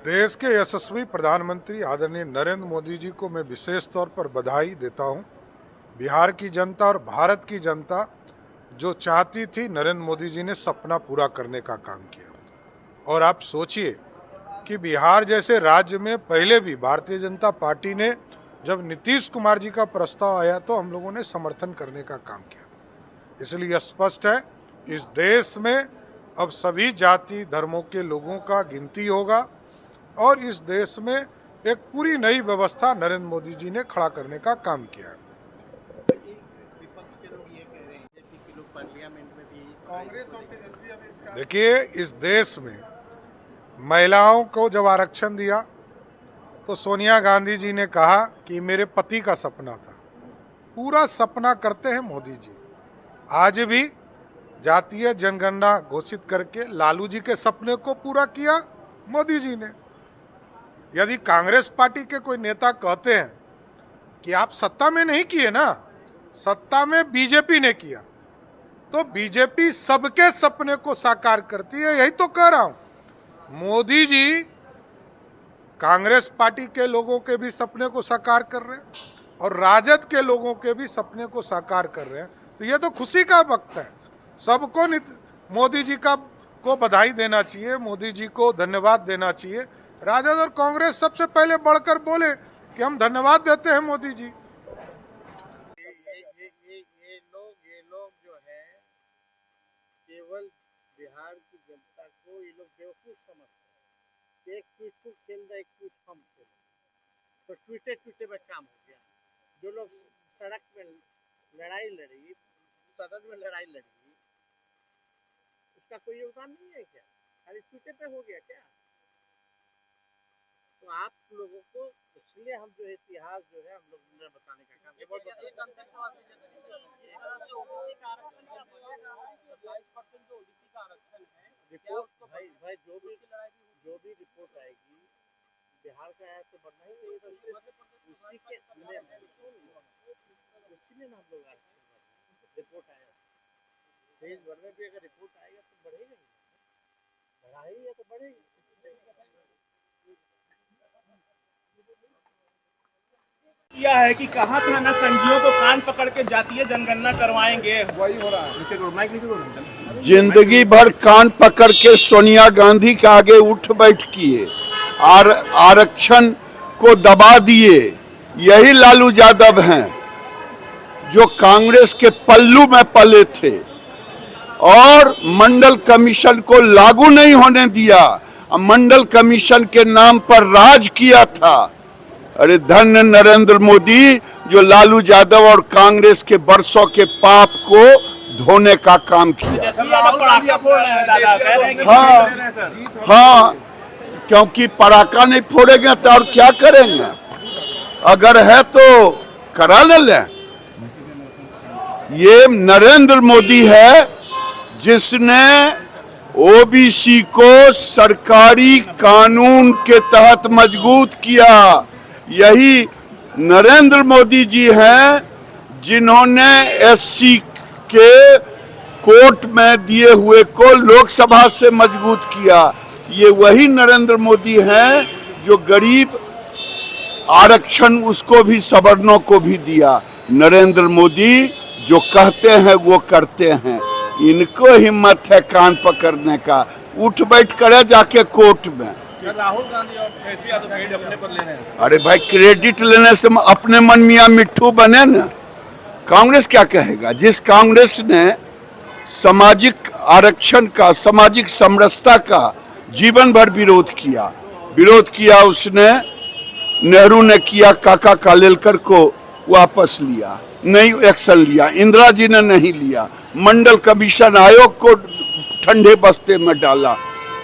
देश के यशस्वी प्रधानमंत्री आदरणीय नरेंद्र मोदी जी को मैं विशेष तौर पर बधाई देता हूं। बिहार की जनता और भारत की जनता जो चाहती थी, नरेंद्र मोदी जी ने सपना पूरा करने का काम किया। और आप सोचिए कि बिहार जैसे राज्य में पहले भी भारतीय जनता पार्टी ने, जब नीतीश कुमार जी का प्रस्ताव आया तो हम लोगों ने समर्थन करने का काम किया। इसलिए स्पष्ट है, इस देश में अब सभी जाति धर्मों के लोगों का गिनती होगा और इस देश में एक पूरी नई व्यवस्था नरेंद्र मोदी जी ने खड़ा करने का काम किया है। देखिए, इस देश में महिलाओं को जब आरक्षण दिया तो सोनिया गांधी जी ने कहा कि मेरे पति का सपना था। पूरा सपना करते हैं मोदी जी। आज भी जातीय जनगणना घोषित करके लालू जी के सपने को पूरा किया मोदी जी ने। यदि कांग्रेस पार्टी के कोई नेता कहते हैं कि आप सत्ता में नहीं किए ना, सत्ता में बीजेपी ने किया, तो बीजेपी सबके सपने को साकार करती है, यही तो कह रहा हूं। मोदी जी कांग्रेस पार्टी के लोगों के भी सपने को साकार कर रहे हैं और राजद के लोगों के भी सपने को साकार कर रहे हैं। तो ये तो खुशी का वक्त है। सबको मोदी जी को बधाई देना चाहिए, मोदी जी को धन्यवाद देना चाहिए। राजद और कांग्रेस सबसे पहले बढ़कर बोले कि हम धन्यवाद देते हैं मोदी जी। ये लोग जो है केवल बिहार की जनता को ये लोग बेवकूफ समझते हैं। एक ट्वीट को खेल रहा, एक ट्वीट हम खेल, तो ट्वीटे में काम हो गया। जो लोग सड़क में लड़ाई लड़ी, सदन में लड़ाई लड़ी, उसका कोई योगदान नहीं है क्या? खाली ट्वीटे पे हो गया क्या? तो आप लोगों को इसलिए हम जो इतिहास जो है हम लोग ने बताने का काम रिपोर्ट भाई जो भी रिपोर्ट आएगी बिहार का है तो बनना ही चाहिए। उसी के हम लोग रिपोर्ट आया देश भर में भी अगर रिपोर्ट आएगा तो बढ़ेगा ही, बढ़ा ही है तो बढ़ेगी। किया है कि कहां थाना संघियों को कान पकड़ के जातीय जनगणना करवाएंगे, वही हो रहा है। जिंदगी भर कान पकड़ के सोनिया गांधी के आगे उठ बैठ किए, आरक्षण को दबा दिए। यही लालू यादव हैं जो कांग्रेस के पल्लू में पले थे और मंडल कमीशन को लागू नहीं होने दिया। मंडल कमीशन के नाम पर राज किया था। अरे धन्य नरेंद्र मोदी जो लालू यादव और कांग्रेस के बरसों के पाप को धोने का काम किया। हाँ, क्योंकि पटाखा नहीं फोड़ेंगे तो और क्या करेंगे? अगर है तो करा ले। ये नरेंद्र मोदी है जिसने ओबीसी को सरकारी कानून के तहत मजबूत किया। यही नरेंद्र मोदी जी हैं जिन्होंने एससी के कोर्ट में दिए हुए को लोकसभा से मजबूत किया। ये वही नरेंद्र मोदी हैं जो गरीब आरक्षण उसको भी, सवर्णों को भी दिया। नरेंद्र मोदी जो कहते हैं वो करते हैं। इनको हिम्मत है कान पकड़ने का, उठ बैठ करे जाके कोर्ट में। राहुल गांधी और केसी यादव क्रेडिट अपने पर ले रहे हैं। अरे भाई, क्रेडिट लेने से अपने मन मियां मिट्ठू बने ना। कांग्रेस क्या कहेगा? जिस कांग्रेस ने सामाजिक आरक्षण का, सामाजिक समरसता का जीवन भर विरोध किया उसने, नेहरू ने किया, काका कालेलकर को वापस लिया, नहीं एक्शन लिया, इंदिरा जी ने नहीं लिया, मंडल कमीशन आयोग को ठंडे बस्ते में डाला,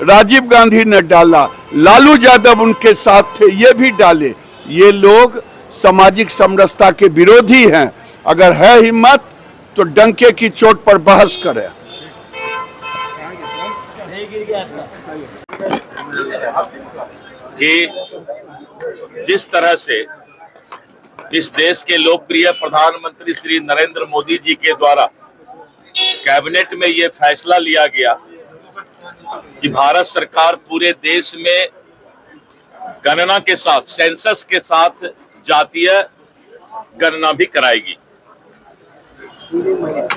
राजीव गांधी ने डाला, लालू यादव उनके साथ थे, ये भी डाले। ये लोग सामाजिक समरसता के विरोधी हैं। अगर है हिम्मत तो डंके की चोट पर बहस करें। कि जिस तरह से इस देश के लोकप्रिय प्रधानमंत्री श्री नरेंद्र मोदी जी के द्वारा कैबिनेट में ये फैसला लिया गया कि भारत सरकार पूरे देश में गणना के साथ, सेंसस के साथ जातीय गणना भी कराएगी।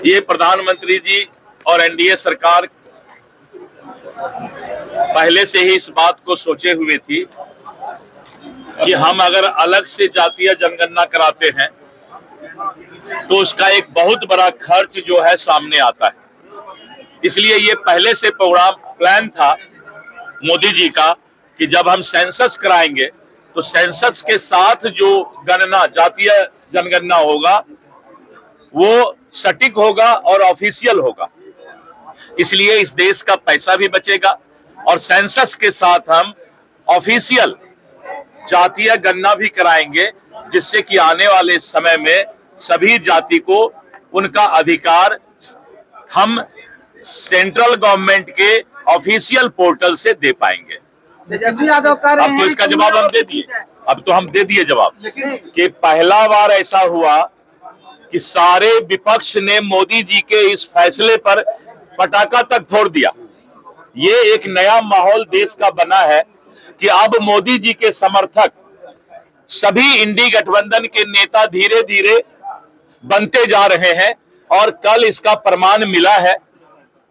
ये प्रधानमंत्री जी और एनडीए सरकार पहले से ही इस बात को सोचे हुए थी कि हम अगर अलग से जातीय जनगणना कराते हैं तो उसका एक बहुत बड़ा खर्च जो है सामने आता है। इसलिए ये पहले से प्रोग्राम प्लान था मोदी जी का कि जब हम सेंसस कराएंगे तो सेंसस के साथ जो गणना, जातीय जनगणना होगा वो सटीक होगा और ऑफिशियल होगा। इसलिए इस देश का पैसा भी बचेगा और सेंसस के साथ हम ऑफिशियल जातीय गणना भी कराएंगे, जिससे कि आने वाले समय में सभी जाति को उनका अधिकार हम सेंट्रल गवर्नमेंट के ऑफिशियल पोर्टल से दे पाएंगे। तेजस्वी यादव कह रहे अब तो हैं इसका जवाब हम दे दिए, अब तो हम दे दिए जवाब कि पहला बार ऐसा हुआ कि सारे विपक्ष ने मोदी जी के इस फैसले पर पटाखा तक फोड़ दिया। ये एक नया माहौल देश का बना है कि अब मोदी जी के समर्थक, सभी इंडी गठबंधन के नेता धीरे धीरे बनते जा रहे हैं और कल इसका प्रमाण मिला है।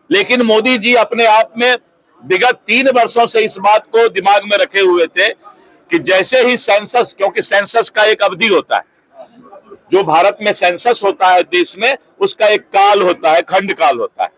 लेकिन मोदी जी अपने आप में विगत 3 वर्षों से इस बात को दिमाग में रखे हुए थे कि जैसे ही सेंसस, क्योंकि सेंसस का एक अवधि होता है, जो भारत में सेंसस होता है देश में, उसका एक काल होता है, खंड काल होता है।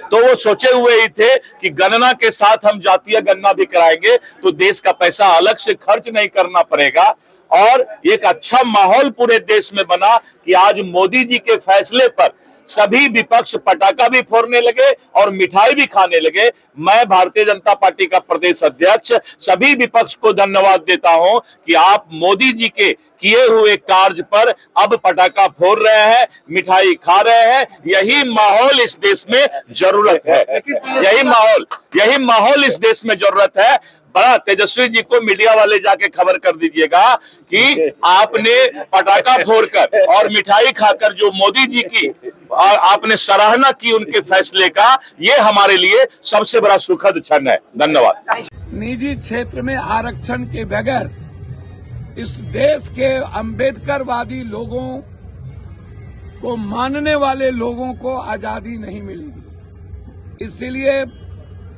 तो वो सोचे हुए ही थे कि गणना के साथ हम जातीय गणना भी कराएंगे तो देश का पैसा अलग से खर्च नहीं करना पड़ेगा। और एक अच्छा माहौल पूरे देश में बना कि आज मोदी जी के फैसले पर सभी विपक्ष पटाखा भी फोड़ने लगे और मिठाई भी खाने लगे। मैं भारतीय जनता पार्टी का प्रदेश अध्यक्ष सभी विपक्ष को धन्यवाद देता हूं कि आप मोदी जी के किए हुए कार्य पर अब पटाखा फोड़ रहे हैं, मिठाई खा रहे हैं। यही माहौल इस देश में जरूरत है, यही माहौल इस देश में जरूरत है। बड़ा तेजस्वी जी को मीडिया वाले जाके खबर कर दीजिएगा कि आपने पटाखा फोड़कर और मिठाई खाकर जो मोदी जी की आपने सराहना की उनके फैसले का, ये हमारे लिए सबसे बड़ा सुखद क्षण है। धन्यवाद। निजी क्षेत्र में आरक्षण के बगैर इस देश के अम्बेडकरवादी लोगों को मानने वाले लोगों को आजादी नहीं मिलेगी। इसलिए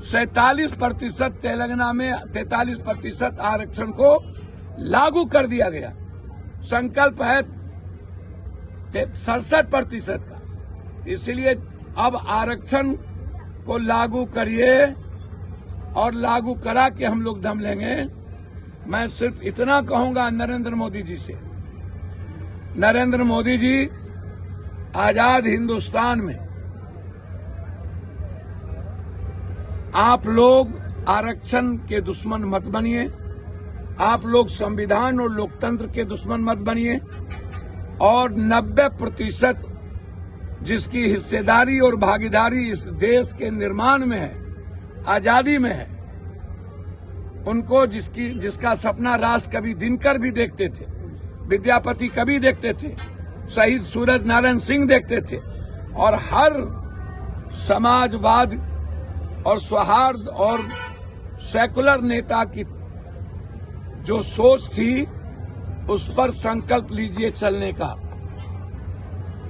47% तेलंगाना में 43% आरक्षण को लागू कर दिया गया। संकल्प है 67% का। इसलिए अब आरक्षण को लागू करिए और लागू करा के हम लोग दम लेंगे। मैं सिर्फ इतना कहूंगा नरेंद्र मोदी जी से, नरेंद्र मोदी जी, आजाद हिंदुस्तान में आप लोग आरक्षण के दुश्मन मत बनिए, आप लोग संविधान और लोकतंत्र के दुश्मन मत बनिए। और 90% जिसकी हिस्सेदारी और भागीदारी इस देश के निर्माण में है, आजादी में है, उनको जिसका सपना राष्ट्र कवि दिनकर भी देखते थे, विद्यापति कवि देखते थे, शहीद सूरज नारायण सिंह देखते थे, और हर समाजवाद और सौहार्द और सेकुलर नेता की जो सोच थी, उस पर संकल्प लीजिए चलने का।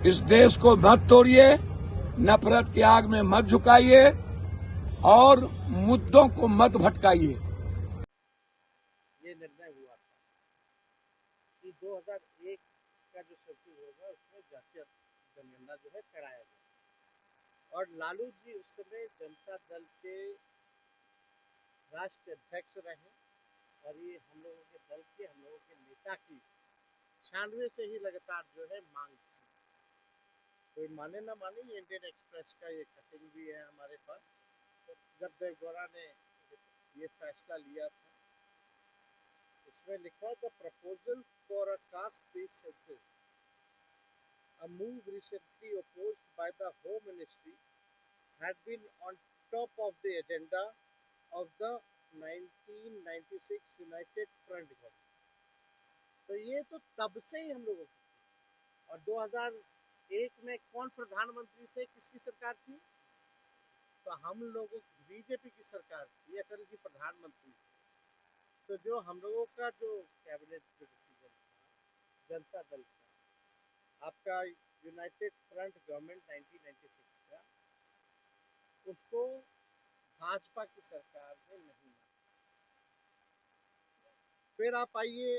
इस देश को मत तोड़िए, नफरत की आग में मत झुकाइए और मुद्दों को मत भटकाइए। ये निर्णय हुआ था कि 2001 का जो सचिव होगा उसमें जातीय जनगणना जो है कराया जाए। और लालू जी उस समय जनता दल के राष्ट्रीय अध्यक्ष रहे और ये हम लोगों के दल के, हम लोगों के नेता की 96 से ही लगातार जो है मांग थी। कोई माने ना माने, ये इंडियन एक्सप्रेस का ये कटिंग भी है हमारे पास। तो जब देवगौड़ा ने ये फैसला लिया था, इसमें लिखा the proposal for a caste based census, a move recently opposed by the Home Ministry, had been on top of the agenda of the 1996 United Front government. तो ये तो तब से ही हम लोगों को। और 2001 में कौन प्रधानमंत्री थे, किसकी सरकार थी? तो हम लोगों बीजेपी की सरकार थी, अटल जी प्रधानमंत्री थे, तो जो हम लोगों का जो कैबिनेट जो डिसीजन था, जनता दल का, आपका यूनाइटेड फ्रंट गवर्नमेंट 1996 का, उसको भाजपा की सरकार ने नहीं माना। फिर आप आइए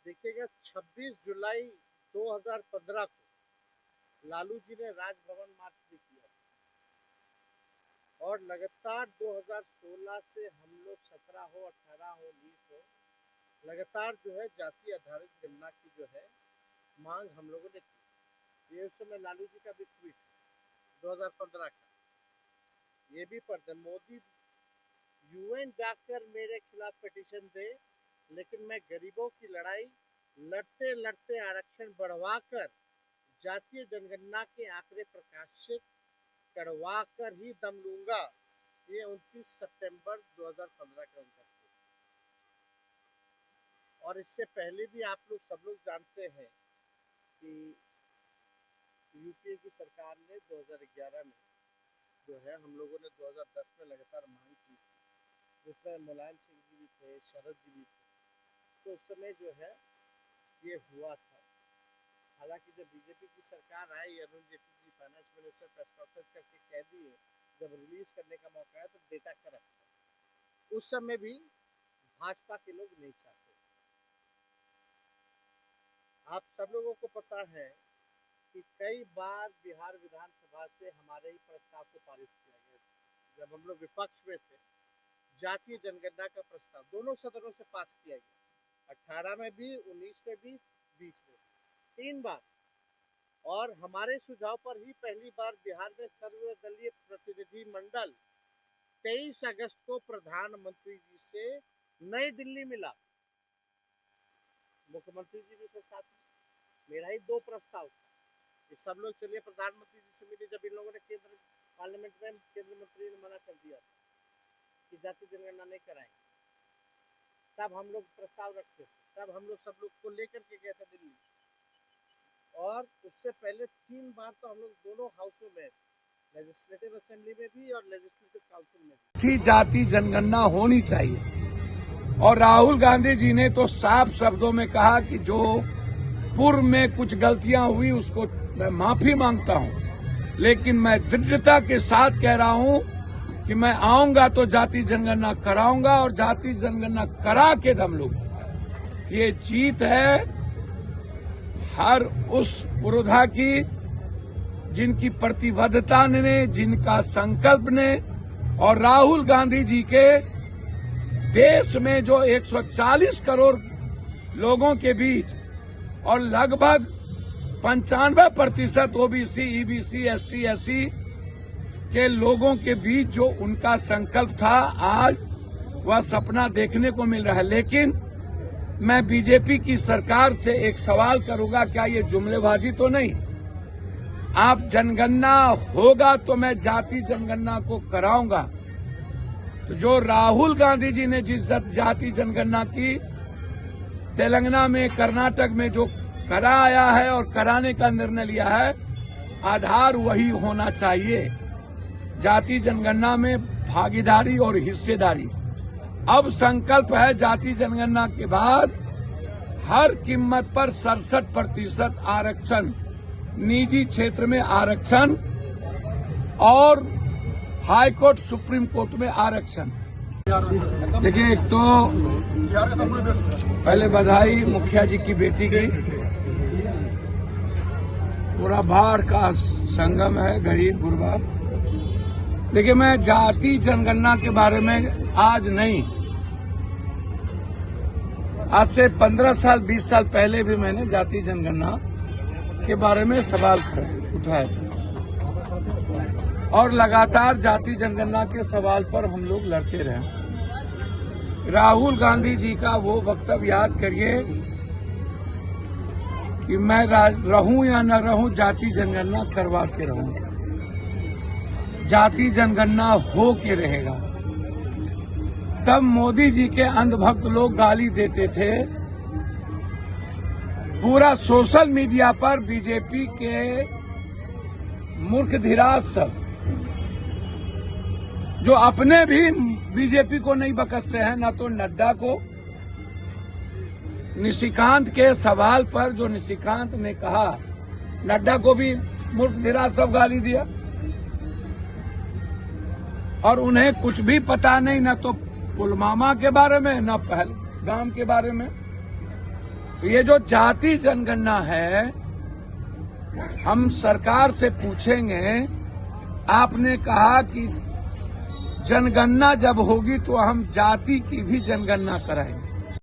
देखिएगा, 26 जुलाई 2015 को लालू जी ने राजभवन मार्च भी किया और लगातार 2016 से हम लोग 17 हो 18 हो 20 हो लगातार जो है जाति आधारित गणना की जो है मांग हम लोगों ने की। ये उस समय लालू जी का भी ट्वीट 2015 का, ये भी पढ़ते मोदी यूएन जाकर मेरे खिलाफ पिटीशन दे, लेकिन मैं गरीबों की लड़ाई लड़ते लड़ते आरक्षण बढ़वाकर जातीय जनगणना के आंकड़े प्रकाशित करवाकर ही दम लूंगा। ये 29 सितंबर 2015 का उनका ट्वीट। और इससे पहले भी आप लोग सब लोग जानते हैं कि यूपीए की सरकार ने 2011 में जो है हम लोगों ने 2010 में लगातार मांग की थी, जिसमें मुलायम सिंह जी भी थे, शरद जी भी थे, तो उस समय जो है ये हुआ था। हालांकि जब बीजेपी की सरकार आई, Arun Jaitley ji finance minister press conference करके कह दिए, जब रिलीज करने का मौका है तो डेटा करेक्ट है। उस समय भी भाजपा के लोग नहीं चाहते। आप सब लोगों को पता है कि कई बार बिहार विधानसभा से हमारे ही प्रस्ताव को पारित किया गया। जब हम लोग विपक्ष में थे, जातीय जनगणना का प्रस्ताव दोनों सदनों से पास किया गया, 18 में भी, 19 में भी, 20 में भी, 3 बार। और हमारे सुझाव पर ही पहली बार बिहार में सर्वदलीय प्रतिनिधि मंडल 23 अगस्त को प्रधानमंत्री जी से नई दिल्ली मिला। मुख्यमंत्री जी भी थे साथ में, मेरा ही 2 प्रस्ताव था कि सब लोग चलिए प्रधानमंत्री जी से मिले। जब इन लोगों ने केंद्र पार्लियामेंट में केंद्रीय मंत्री ने मना कर दिया कि जाति जनगणना नहीं कराएंगे, तब हम लोग प्रस्ताव रखते थे, तब हम लोग सब लोग को लेकर के गए थे दिल्ली। और उससे पहले 3 बार तो हम लोग दोनों हाउसों में, लेजिस्लेटिव असेंबली में भी और लेजिस्लेटिव काउंसिल में भी, जाति जनगणना होनी चाहिए। और राहुल गांधी जी ने तो साफ शब्दों में कहा कि जो पूर्व में कुछ गलतियां हुई उसको मैं माफी मांगता हूं, लेकिन मैं दृढ़ता के साथ कह रहा हूं कि मैं आऊंगा तो जाति जनगणना कराऊंगा और जाति जनगणना करा के दम लूंगा। ये जीत है हर उस पुरोधा की जिनकी प्रतिबद्धता ने, जिनका संकल्प ने, और राहुल गांधी जी के देश में जो 140 करोड़ लोगों के बीच और लगभग 95% ओबीसी, ईबीसी, एसटी, एससी के लोगों के बीच जो उनका संकल्प था, आज वह सपना देखने को मिल रहा है। लेकिन मैं बीजेपी की सरकार से एक सवाल करूंगा, क्या ये जुमलेबाजी तो नहीं? आप जनगणना होगा तो मैं जाति जनगणना को कराऊंगा। तो जो राहुल गांधी जी ने जिस जाति जनगणना की तेलंगाना में, कर्नाटक में जो कराया है और कराने का निर्णय लिया है, आधार वही होना चाहिए। जाति जनगणना में भागीदारी और हिस्सेदारी। अब संकल्प है जाति जनगणना के बाद हर कीमत पर 67% आरक्षण, निजी क्षेत्र में आरक्षण और हाई कोर्ट, सुप्रीम कोर्ट में आरक्षण। देखिए, एक तो पहले बधाई मुखिया जी की बेटी की। पूरा बाढ़ का संगम है, गरीब गुरबा। देखिए, मैं जाति जनगणना के बारे में आज नहीं, आज से 15 साल 20 साल पहले भी मैंने जाति जनगणना के बारे में सवाल उठाए थे और लगातार जाति जनगणना के सवाल पर हम लोग लड़ते रहे। राहुल गांधी जी का वो वक्तव्य याद करिए कि मैं रहूं या न रहूं, जाति जनगणना करवा के रहूंगा। जाति जनगणना हो के रहेगा। तब मोदी जी के अंधभक्त लोग गाली देते थे। पूरा सोशल मीडिया पर बीजेपी के मूर्ख धीराज सब जो अपने भी बीजेपी को नहीं बकसते हैं, ना तो नड्डा को। निशिकांत के सवाल पर जो निशिकांत ने कहा, नड्डा को भी मूर्ख धीरा सब गाली दिया और उन्हें कुछ भी पता नहीं, न तो पुलवामा के बारे में, न पहलगाम के बारे में। तो ये जो जाति जनगणना है, हम सरकार से पूछेंगे, आपने कहा कि जनगणना जब होगी तो हम जाति की भी जनगणना कराएंगे।